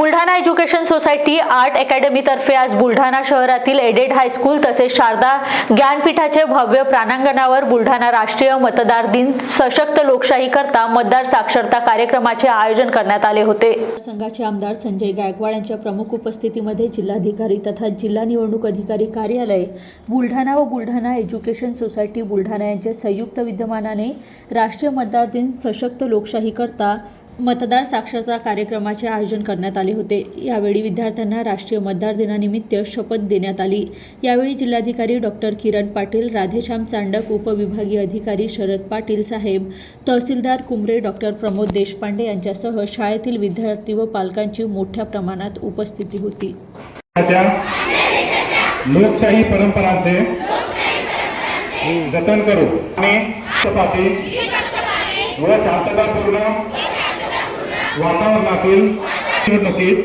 Buldhana education society art academy तर्फे आज बुलढाणा शहरातील एडेड हायस्कूल तसेच शारदा ज्ञानपीठाचे भव्य प्रांगणावर बुलढाणा राष्ट्रीय मतदार दिन सशक्त लोकशाही करता मतदार साक्षरता कार्यक्रमाचे आयोजन करण्यात आले होते। संघाचे आमदार संजय गायकवाड यांच्या प्रमुख उपस्थितीमध्ये जिल्हाधिकारी तथा जिल्हा निवडणूक अधिकारी कार्यालय बुलढाणा व बुलढाणा एज्युकेशन सोसायटी बुलढाणा यांच्या संयुक्त विद्यमानाने राष्ट्रीय मतदार दिन सशक्त लोकशाही करता मतदार साक्षरता कार्यक्रमाचे आयोजन करण्यात आले होते। यावेळी विद्यार्थ्यांना राष्ट्रीय मतदार दिनानिमित्त शपथ देण्यात आली। यावेळी जिल्हाधिकारी डॉक्टर किरण पाटील, राधेश्याम चांडक, उपविभागीय अधिकारी शरद पाटील साहेब, तहसीलदार कुमरे, डॉक्टर प्रमोद देशपांडे यांच्यासह शाळेतील विद्यार्थी व पालकांची मोठ्या प्रमाणात उपस्थिती होती। लोकशाही परंपरांचे जतन करू आणि व शांततापूर्ण वातावरणातील निवडणुकीत